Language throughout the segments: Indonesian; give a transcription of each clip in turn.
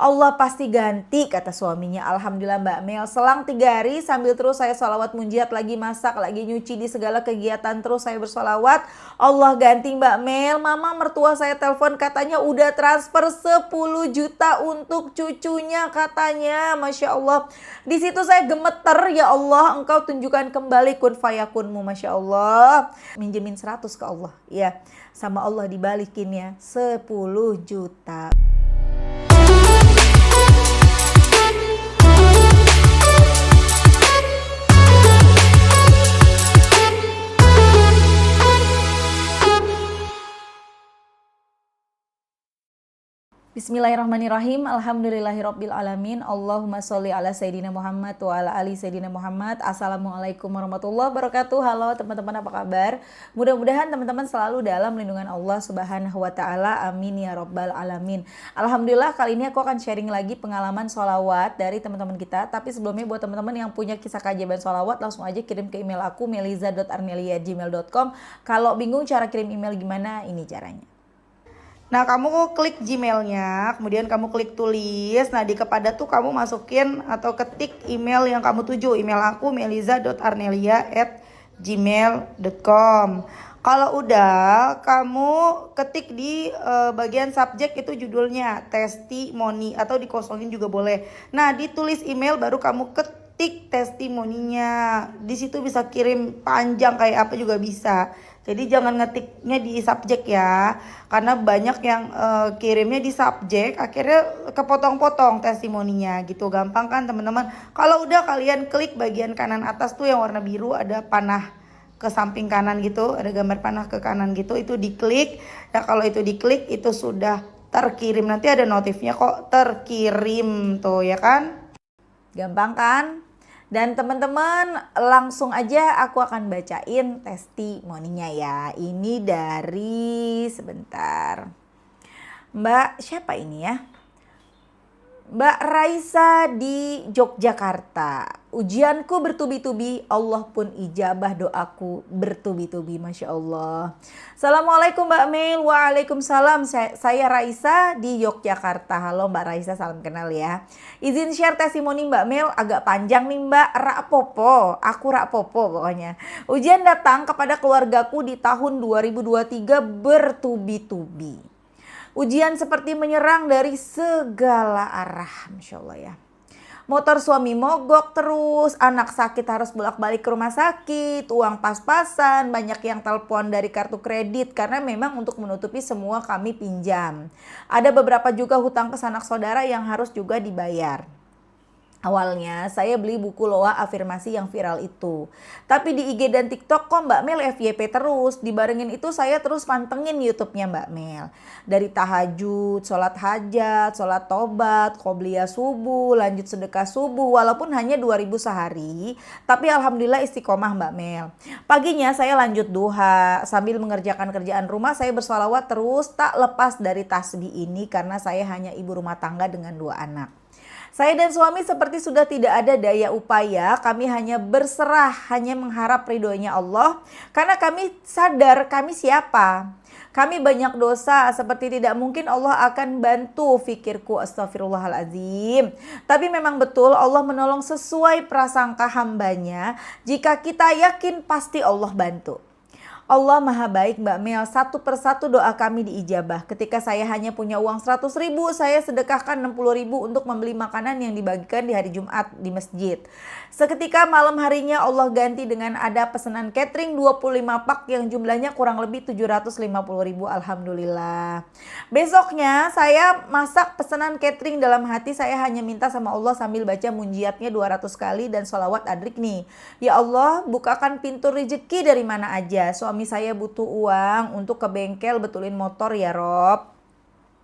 Allah pasti ganti, kata suaminya. Alhamdulillah Mbak Mel. Selang 3 hari sambil terus saya sholawat munjiat, lagi masak, lagi nyuci, di segala kegiatan terus saya bersolawat. Allah ganti Mbak Mel. Mama mertua saya telepon, katanya udah transfer 10 juta untuk cucunya katanya. Masya Allah. Di situ saya gemeter, ya Allah engkau tunjukkan kembali kun fayakunmu. Masya Allah. Minjemin 100 ke Allah. Ya, sama Allah dibalikin ya 10 juta. Bismillahirrahmanirrahim. Alhamdulillahirabbil alamin. Allahumma sholli ala sayidina Muhammad wa ala ali sayidina Muhammad. Assalamualaikum warahmatullahi wabarakatuh. Halo teman-teman, apa kabar? Mudah-mudahan teman-teman selalu dalam lindungan Allah Subhanahu wa taala. Amin ya rabbal alamin. Alhamdulillah, kali ini aku akan sharing lagi pengalaman sholawat dari teman-teman kita. Tapi sebelumnya buat teman-teman yang punya kisah keajaiban sholawat, langsung aja kirim ke email aku meliza.arnelia@gmail.com. Kalau bingung cara kirim email gimana, ini caranya. Nah, kamu klik Gmailnya, kemudian kamu klik tulis. Nah, di kepada tuh kamu masukin atau ketik email yang kamu tuju. Email aku meliza.arnelia@gmail.com. Kalau udah, kamu ketik di bagian subjek itu judulnya testimoni, atau dikosongin juga boleh. Nah, ditulis email baru kamu ketik testimoninya. Di situ bisa kirim panjang kayak apa juga bisa. Jadi jangan ngetiknya di subjek ya, karena banyak yang kirimnya di subjek, akhirnya kepotong-potong testimoninya gitu. Gampang kan teman-teman? Kalau udah, kalian klik bagian kanan atas tuh yang warna biru, ada panah ke samping kanan gitu, ada gambar panah ke kanan gitu, itu diklik. Nah, kalau itu diklik itu sudah terkirim, nanti ada notifnya kok terkirim tuh ya kan? Gampang kan? Dan teman-teman langsung aja aku akan bacain testimoninya ya. Ini dari, sebentar, Mbak siapa ini ya? Mbak Raisa di Yogyakarta. Ujianku bertubi-tubi, Allah pun ijabah doaku bertubi-tubi. Masya Allah. Assalamualaikum Mbak Mel. Waalaikumsalam. Saya Raisa di Yogyakarta. Halo Mbak Raisa, salam kenal ya. Izin share testimoni Mbak Mel, agak panjang nih Mbak. Rapopo, aku rapopo pokoknya. Ujian datang kepada keluargaku di tahun 2023 bertubi-tubi. Ujian seperti menyerang dari segala arah, Masya Allah ya. Motor suami mogok terus, anak sakit harus bolak-balik ke rumah sakit, uang pas-pasan, banyak yang telepon dari kartu kredit karena memang untuk menutupi semua kami pinjam. Ada beberapa juga hutang ke sanak saudara yang harus juga dibayar. Awalnya saya beli buku loa afirmasi yang viral itu. Tapi di IG dan TikTok kok Mbak Mel FYP terus. Dibarengin itu saya terus pantengin YouTube-nya Mbak Mel. Dari tahajud, sholat hajat, sholat tobat, qobliyah subuh, lanjut sedekah subuh. Walaupun hanya 2.000 sehari. Tapi alhamdulillah istiqomah Mbak Mel. Paginya saya lanjut duha. Sambil mengerjakan kerjaan rumah saya bersolawat terus. Tak lepas dari tasbih ini karena saya hanya ibu rumah tangga dengan 2 anak. Saya dan suami seperti sudah tidak ada daya upaya, kami hanya berserah, hanya mengharap ridhonya Allah. Karena kami sadar kami siapa. Kami banyak dosa, seperti tidak mungkin Allah akan bantu, fikirku. Astagfirullahaladzim. Tapi memang betul Allah menolong sesuai prasangka hambanya. Jika kita yakin pasti Allah bantu. Allah maha baik Mbak Mel, satu persatu doa kami diijabah. Ketika saya hanya punya uang 100.000, saya sedekahkan 60.000 untuk membeli makanan yang dibagikan di hari Jumat di masjid. Seketika malam harinya Allah ganti dengan ada pesanan catering 25 pak yang jumlahnya kurang lebih 750.000. Alhamdulillah. Besoknya saya masak pesanan catering, dalam hati saya hanya minta sama Allah sambil baca munjiatnya 200 kali dan sholawat adrik nih. Ya Allah, bukakan pintu rezeki dari mana aja. Suami saya butuh uang untuk ke bengkel betulin motor ya Rob.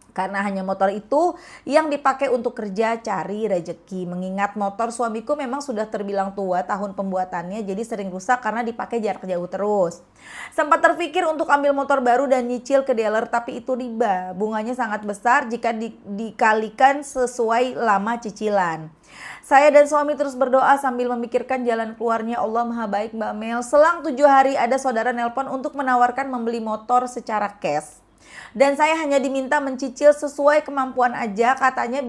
Karena hanya motor itu yang dipakai untuk kerja cari rezeki. Mengingat motor suamiku memang sudah terbilang tua tahun pembuatannya, jadi sering rusak karena dipakai jarak jauh terus. Sempat terpikir untuk ambil motor baru dan nyicil ke dealer, tapi itu riba. Bunganya sangat besar jika dikalikan sesuai lama cicilan. Saya dan suami terus berdoa sambil memikirkan jalan keluarnya. Allah maha baik Mbak Mel. Selang 7 hari ada saudara nelpon untuk menawarkan membeli motor secara cash. Dan saya hanya diminta mencicil sesuai kemampuan aja, katanya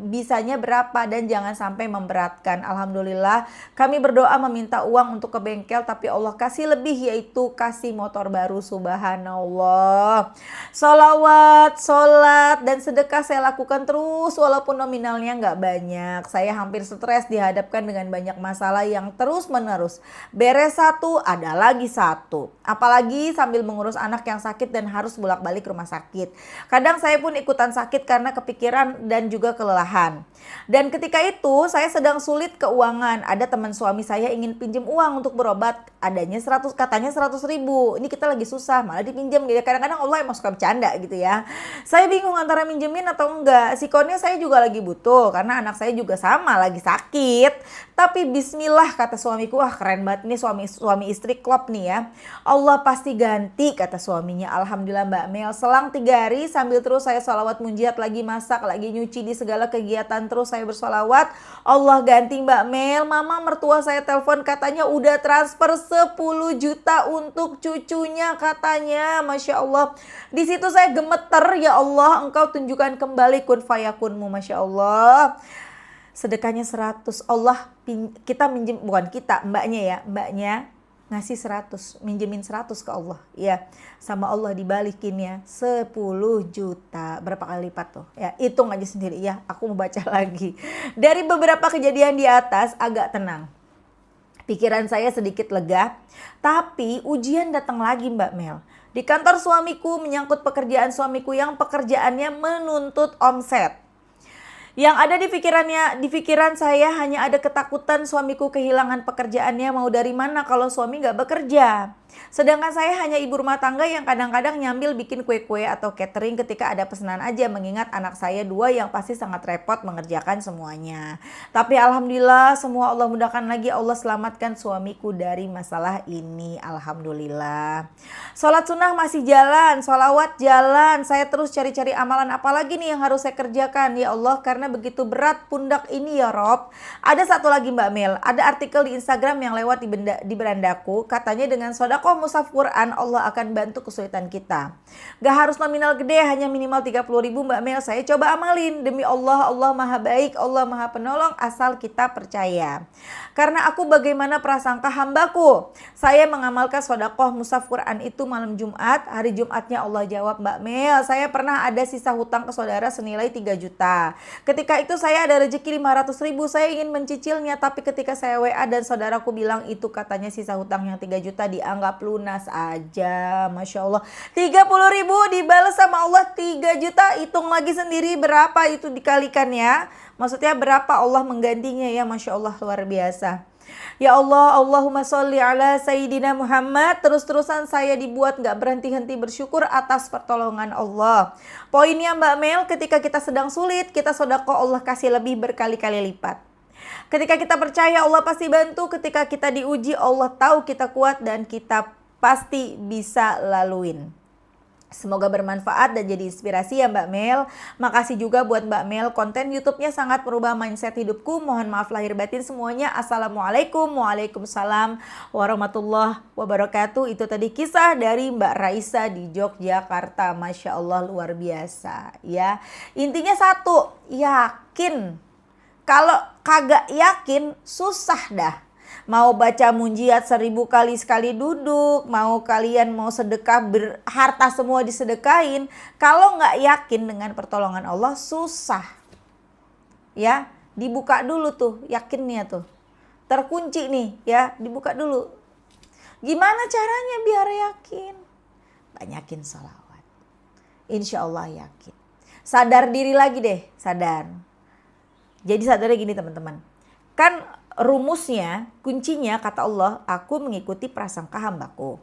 bisanya berapa dan jangan sampai memberatkan. Alhamdulillah kami berdoa meminta uang untuk ke bengkel tapi Allah kasih lebih, yaitu kasih motor baru. Subhanallah. Sholawat, sholat, dan sedekah saya lakukan terus walaupun nominalnya nggak banyak. Saya hampir stres dihadapkan dengan banyak masalah yang terus menerus. Beres satu, ada lagi satu. Apalagi sambil mengurus anak yang sakit dan harus bolak-balik rumah sakit. Kadang saya pun ikutan sakit karena kepikiran dan juga kelelahan. Dan ketika itu saya sedang sulit keuangan. Ada teman suami saya ingin pinjam uang untuk berobat. Adanya 100, katanya 100 ribu. Ini kita lagi susah malah dipinjam gitu. Kadang-kadang Allah emang suka bercanda gitu ya. Saya bingung antara minjemin atau enggak. Sikonnya saya juga lagi butuh karena anak saya juga sama lagi sakit. Tapi bismillah kata suamiku, wah keren banget nih suami istri klop nih ya. Allah pasti ganti kata suaminya. Alhamdulillah Mbak Mel. Selang 3 hari sambil terus saya sholawat munjiat, lagi masak, lagi nyuci, di segala kegiatan terus saya bersolawat. Allah ganti Mbak Mel. Mama mertua saya telepon katanya udah transfer 10 juta untuk cucunya katanya. Masya Allah. Di situ saya gemeter, ya Allah engkau tunjukkan kembali kun fayakunmu. Masya Allah. Sedekahnya 100. Allah kita minjem, bukan kita, mbaknya ya, mbaknya ngasih 100, minjemin 100 ke Allah ya, sama Allah dibalikin ya 10 juta. Berapa kali lipat tuh ya, hitung aja sendiri ya. Aku mau baca lagi. Dari beberapa kejadian di atas agak tenang, pikiran saya sedikit lega. Tapi ujian datang lagi Mbak Mel. Di kantor suamiku menyangkut pekerjaan suamiku yang pekerjaannya menuntut omset. Yang ada di pikiran saya hanya ada ketakutan suamiku kehilangan pekerjaannya. Mau dari mana kalau suami gak bekerja? Sedangkan saya hanya ibu rumah tangga yang kadang-kadang nyambil bikin kue-kue atau catering ketika ada pesanan aja, mengingat anak saya 2 yang pasti sangat repot mengerjakan semuanya. Tapi alhamdulillah semua Allah mudahkan lagi. Allah selamatkan suamiku dari masalah ini. Alhamdulillah. Sholat sunnah masih jalan, sholawat jalan. Saya terus cari-cari amalan apalagi nih yang harus saya kerjakan. Ya Allah, karena begitu berat pundak ini ya Rob. Ada satu lagi Mbak Mel, ada artikel di Instagram yang lewat di berandaku. Katanya dengan sedekah mushaf Quran Allah akan bantu kesulitan kita. Gak harus nominal gede, hanya minimal 30 ribu Mbak Mel. Saya coba amalin. Demi Allah, Allah maha baik, Allah maha penolong asal kita percaya. Karena aku bagaimana prasangka hambaku. Saya mengamalkan sedekah mushaf Quran itu malam Jumat. Hari Jumatnya Allah jawab Mbak Mel. Saya pernah ada sisa hutang ke saudara senilai 3 juta. Ketika itu saya ada rezeki 500 ribu. Saya ingin mencicilnya. Tapi ketika saya WA dan saudaraku bilang itu katanya sisa hutang yang 3 juta dianggap lunas aja. Masya Allah. 30 ribu dibalas sama Allah 3 juta. Hitung lagi sendiri berapa itu dikalikan ya. Maksudnya berapa Allah menggantinya ya. Masya Allah luar biasa. Ya Allah, Allahumma sholli ala Sayyidina Muhammad. Terus-terusan saya dibuat gak berhenti-henti bersyukur atas pertolongan Allah. Poinnya Mbak Mel, ketika kita sedang sulit, kita sedekah Allah kasih lebih berkali-kali lipat. Ketika kita percaya Allah pasti bantu. Ketika kita diuji Allah tahu kita kuat dan kita pasti bisa laluin. Semoga bermanfaat dan jadi inspirasi ya Mbak Mel. Makasih juga buat Mbak Mel, konten YouTube-nya sangat merubah mindset hidupku. Mohon maaf lahir batin semuanya. Assalamualaikum, waalaikumsalam warahmatullahi wabarakatuh. Itu tadi kisah dari Mbak Raisa di Yogyakarta. Masya Allah luar biasa ya. Intinya satu, yakin. Kalau kagak yakin susah dah. Mau baca munjiat 1000 kali sekali duduk, mau kalian mau sedekah harta semua disedekahin, kalau nggak yakin dengan pertolongan Allah susah. Ya, dibuka dulu tuh yakinnya tuh. Terkunci nih ya, dibuka dulu. Gimana caranya biar yakin? Banyakin sholawat. Insya Allah yakin. Sadar diri lagi deh, sadar. Jadi sadarnya gini teman-teman. Kan rumusnya, kuncinya kata Allah, aku mengikuti prasangka hambaku.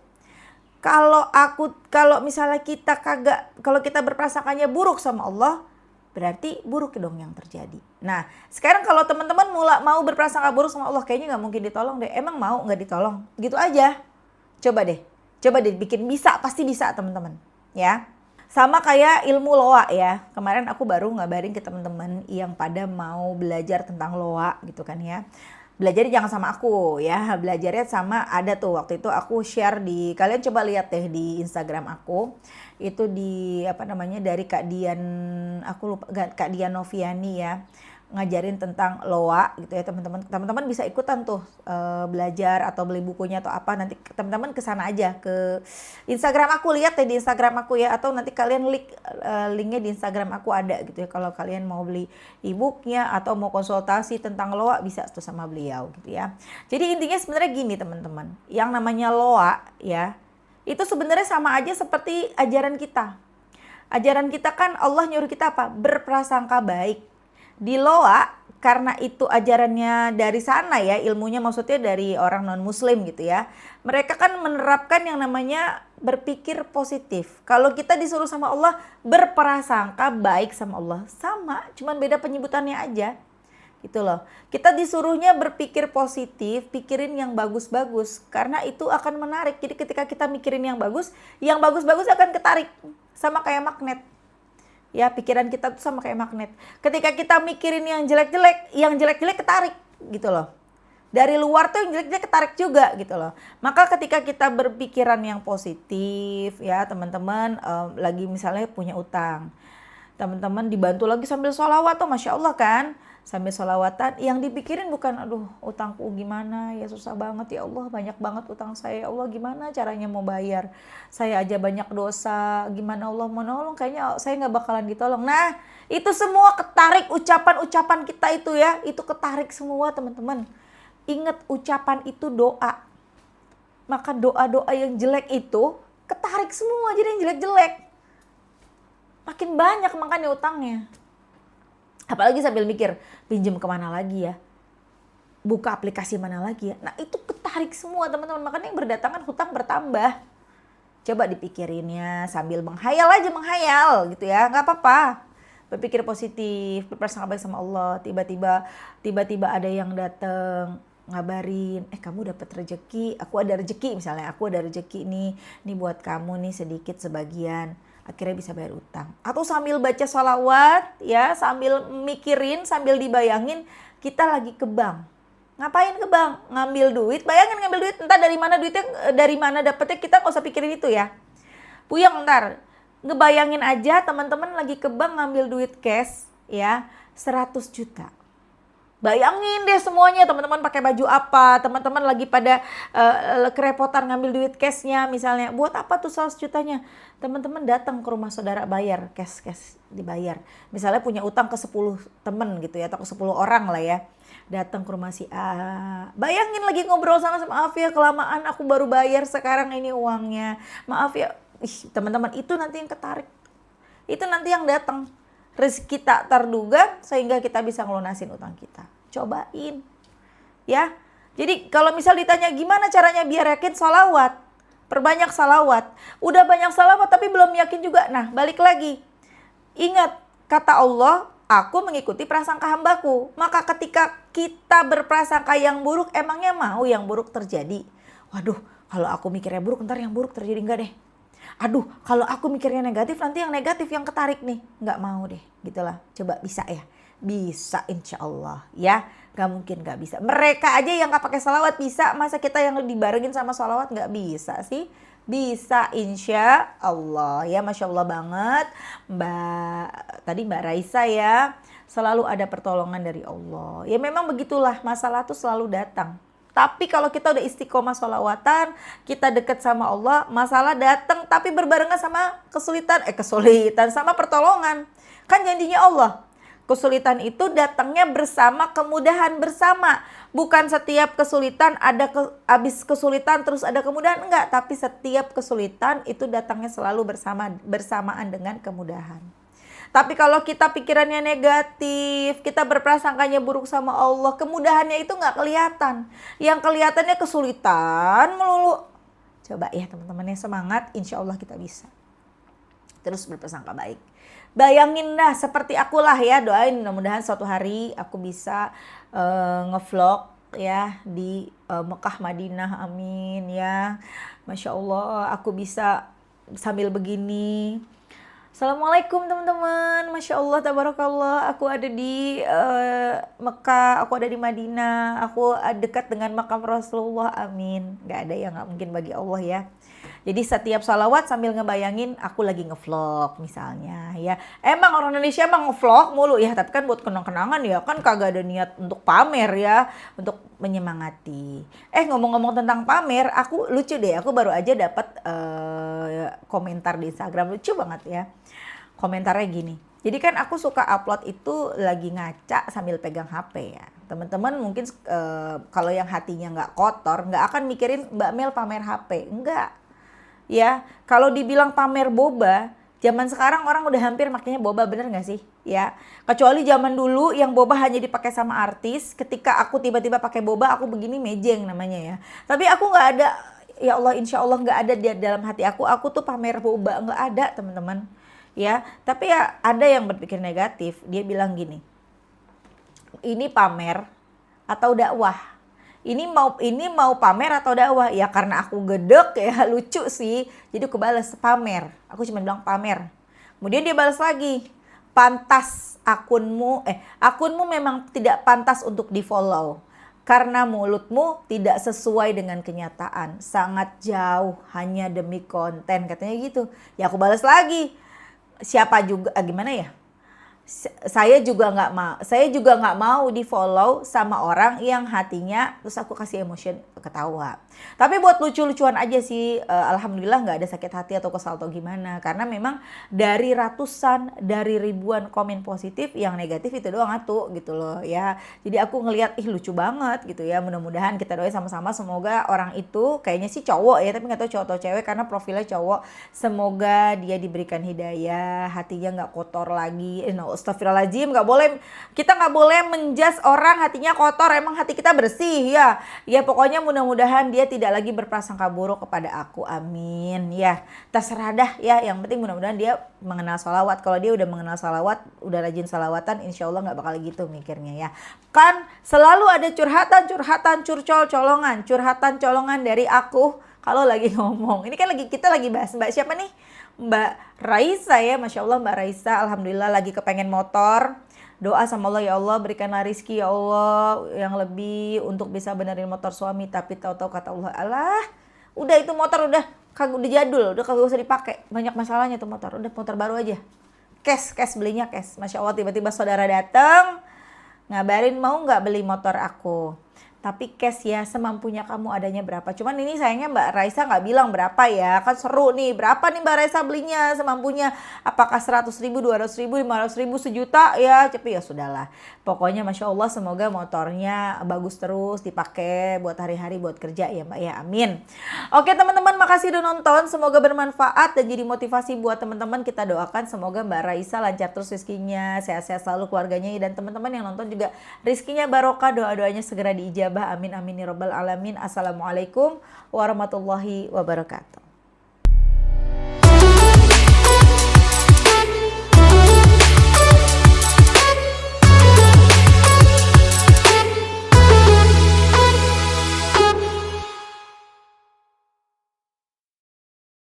Kalau misalnya kalau kita berprasangkanya buruk sama Allah, berarti buruk dong yang terjadi. Nah, sekarang kalau teman-teman mau berprasangka buruk sama Allah, kayaknya nggak mungkin ditolong deh. Emang mau nggak ditolong? Gitu aja. Coba deh bikin bisa, pasti bisa teman-teman. Ya. Sama kayak ilmu loa ya. Kemarin aku baru ngabarin ke teman-teman yang pada mau belajar tentang loa gitu kan ya. belajarnya jangan sama aku ya, belajarnya sama ada tuh waktu itu aku share di, kalian coba lihat deh di Instagram aku itu di apa namanya dari Kak Dian, aku lupa Kak Dian Noviani ya, ngajarin tentang loa gitu ya teman-teman bisa ikutan tuh belajar atau beli bukunya atau apa, nanti teman-teman kesana aja ke Instagram aku, lihat deh di Instagram aku ya, atau nanti kalian linknya di Instagram aku ada gitu ya, kalau kalian mau beli e-booknya atau mau konsultasi tentang loa bisa tuh sama beliau gitu ya. Jadi intinya sebenarnya gini teman-teman, yang namanya loa ya itu sebenarnya sama aja seperti ajaran kita. Ajaran kita kan Allah nyuruh kita apa? Berprasangka baik. Di loa karena itu ajarannya dari sana ya, ilmunya maksudnya dari orang non muslim gitu ya, mereka kan menerapkan yang namanya berpikir positif. Kalau kita disuruh sama Allah berprasangka baik sama Allah, sama, cuman beda penyebutannya aja gitu loh. Kita disuruhnya berpikir positif, pikirin yang bagus-bagus karena itu akan menarik. Jadi ketika kita mikirin yang bagus-bagus akan ketarik, sama kayak magnet. Ya, pikiran kita tuh sama kayak magnet. Ketika kita mikirin yang jelek-jelek ketarik gitu loh. Dari luar tuh yang jelek-jelek ketarik juga gitu loh. Maka ketika kita berpikiran yang positif ya teman-teman, lagi misalnya punya utang. Teman-teman dibantu lagi sambil sholawat tuh Masya Allah kan. Sambil sholawatan yang dipikirin bukan aduh utangku gimana ya, susah banget ya Allah, banyak banget utang saya ya Allah, gimana caranya mau bayar, saya aja banyak dosa, gimana Allah mau nolong, kayaknya saya nggak bakalan ditolong. Nah itu semua ketarik ucapan-ucapan kita itu ya, itu ketarik semua teman-teman. Ingat ucapan itu doa, maka doa-doa yang jelek itu ketarik semua jadi yang jelek-jelek. Makin banyak makanya utangnya. Apalagi sambil mikir, pinjam kemana lagi ya? Buka aplikasi mana lagi ya? Nah itu ketarik semua teman-teman. Makanya yang berdatangan hutang bertambah. Coba dipikirinnya sambil menghayal aja, menghayal gitu ya. Gak apa-apa. Berpikir positif, berprasangka baik sama Allah. Tiba-tiba ada yang datang ngabarin, kamu dapat rezeki, aku ada rezeki misalnya, aku ada rezeki nih buat kamu nih sedikit sebagian. Akhirnya bisa bayar utang. Atau sambil baca sholawat ya, sambil mikirin, sambil dibayangin kita lagi ke bank. Ngapain ke bank? Ngambil duit. Bayangin ngambil duit, entah dari mana duitnya, dari mana dapetnya, kita nggak usah pikirin itu ya. Puyeng ntar. Ngebayangin aja teman-teman lagi ke bank ngambil duit cash ya, 100 juta. Bayangin deh semuanya, teman-teman pakai baju apa, teman-teman lagi pada kerepotan ngambil duit cashnya misalnya. Buat apa tuh 100 jutanya? Teman-teman datang ke rumah saudara bayar, cash dibayar. Misalnya punya utang ke 10 temen gitu ya, atau ke 10 orang lah ya. Datang ke rumah si A. Bayangin lagi ngobrol sama maaf ya kelamaan aku baru bayar sekarang ini uangnya. Maaf ya. Teman-teman itu nanti yang ketarik. Itu nanti yang datang. Rezeki tak terduga sehingga kita bisa ngelunasin utang kita. Cobain ya. Jadi kalau misal ditanya gimana caranya biar yakin, sholawat, perbanyak sholawat. Udah banyak sholawat tapi belum yakin juga, nah balik lagi, ingat kata Allah, aku mengikuti prasangka hambaku. Maka ketika kita berprasangka yang buruk, emangnya mau yang buruk terjadi? Waduh, kalau aku mikirnya buruk ntar yang buruk terjadi, enggak deh. Aduh, kalau aku mikirnya negatif, nanti yang negatif yang ketarik nih. Nggak mau deh, gitulah. Coba bisa ya? Bisa insya Allah ya. Nggak mungkin nggak bisa. Mereka aja yang nggak pakai salawat bisa. Masa kita yang dibarengin sama salawat nggak bisa sih? Bisa insya Allah ya. Masya Allah banget. Mbak Raisa ya. Selalu ada pertolongan dari Allah. Ya memang begitulah, masalah tuh selalu datang. Tapi kalau kita udah istiqomah sholawatan, kita dekat sama Allah, masalah datang tapi berbarengan sama kesulitan sama pertolongan. Kan janjinya Allah, kesulitan itu datangnya bersama kemudahan bersama. Bukan setiap kesulitan habis kesulitan terus ada kemudahan, enggak. Tapi setiap kesulitan itu datangnya selalu bersamaan dengan kemudahan. Tapi kalau kita pikirannya negatif, kita berprasangkanya buruk sama Allah, kemudahannya itu nggak kelihatan. Yang kelihatannya kesulitan melulu. Coba ya teman-teman, yang semangat, insya Allah kita bisa. Terus berprasangka baik. Bayangin dah seperti akulah ya, doain mudah-mudahan suatu hari aku bisa ngevlog ya di Mekah Madinah, amin ya. Masya Allah aku bisa sambil begini. Assalamualaikum teman-teman, Masya Allah, tabarakallah. Aku ada di Mekah, aku ada di Madinah, aku dekat dengan makam Rasulullah, amin. Gak ada yang gak mungkin bagi Allah ya. Jadi setiap salawat sambil ngebayangin aku lagi ngevlog misalnya ya. Emang orang Indonesia emang ngevlog mulu ya, tapi kan buat kenang-kenangan ya, kan kagak ada niat untuk pamer ya, untuk menyemangati. Ngomong-ngomong tentang pamer, aku lucu deh, aku baru aja dapat komentar di Instagram, lucu banget ya. Komentarnya gini, jadi kan aku suka upload itu lagi ngaca sambil pegang HP ya. Teman-teman mungkin kalau yang hatinya nggak kotor, nggak akan mikirin Mbak Mel pamer HP, enggak. Ya, kalau dibilang pamer boba, zaman sekarang orang udah hampir makanya boba, bener nggak sih? Ya, kecuali zaman dulu yang boba hanya dipakai sama artis. Ketika aku tiba-tiba pakai boba, aku begini mejeng namanya ya. Tapi aku nggak ada, ya Allah, insya Allah nggak ada di dalam hati aku. Aku tuh pamer boba, nggak ada teman-teman. Ya, tapi ya ada yang berpikir negatif. Dia bilang gini, ini pamer atau dakwah? Ini mau pamer atau dakwah? Ya karena aku gedek ya, lucu sih. Jadi aku balas pamer. Aku cuma bilang pamer. Kemudian dia balas lagi, pantas akunmu memang tidak pantas untuk di-follow. Karena mulutmu tidak sesuai dengan kenyataan. Sangat jauh hanya demi konten, katanya gitu. Ya aku balas lagi. Siapa juga gimana ya? Saya juga nggak mau di follow sama orang yang hatinya terus aku kasih emotion ketawa. Tapi buat lucu-lucuan aja sih, alhamdulillah nggak ada sakit hati atau kesal atau gimana, karena memang dari ratusan, dari ribuan komen positif, yang negatif itu doang atuh gitu loh ya. Jadi aku ngelihat lucu banget gitu ya. Mudah-mudahan kita doain sama-sama semoga orang itu, kayaknya sih cowok ya, tapi nggak tahu cowok atau cewek karena profilnya cowok, semoga dia diberikan hidayah, hatinya nggak kotor lagi. Astagfirullahaladzim, kita nggak boleh menjas orang hatinya kotor, emang hati kita bersih ya. Ya pokoknya mudah-mudahan dia tidak lagi berprasangka buruk kepada aku, amin ya. Terserah dah ya, yang penting mudah-mudahan dia mengenal salawat. Kalau dia udah mengenal salawat, udah rajin salawatan, insya Allah nggak bakal gitu mikirnya ya. Kan selalu ada curhatan, curhatan colongan dari aku kalau lagi ngomong. Ini kan kita lagi bahas Mbak siapa nih? Mbak Raisa ya, Masya Allah Mbak Raisa, alhamdulillah lagi kepengen motor. Doa sama Allah, ya Allah berikanlah rizki ya Allah yang lebih untuk bisa benerin motor suami. Tapi tahu-tahu kata Allah, alah udah itu motor udah jadul, udah kagak usah dipakai, banyak masalahnya tuh motor, udah motor baru aja. Cash belinya cash. Masya Allah, tiba-tiba saudara datang ngabarin mau nggak beli motor aku, tapi cash ya, semampunya kamu, adanya berapa. Cuman ini sayangnya Mbak Raisa nggak bilang berapa ya, kan seru nih, berapa nih Mbak Raisa belinya semampunya, apakah 100.000, 200.000, 500.000, sejuta ya. Tapi ya sudahlah, pokoknya Masya Allah semoga motornya bagus terus dipakai buat hari-hari, buat kerja ya Mbak ya, amin. Oke teman-teman, makasih udah nonton, semoga bermanfaat dan jadi motivasi buat teman-teman. Kita doakan semoga Mbak Raisa lancar terus rezekinya, sehat-sehat selalu keluarganya, dan teman-teman yang nonton juga rezekinya barokah, doa-doanya segera diijabah, amin amin ya rabbal alamin. Assalamualaikum warahmatullahi wabarakatuh.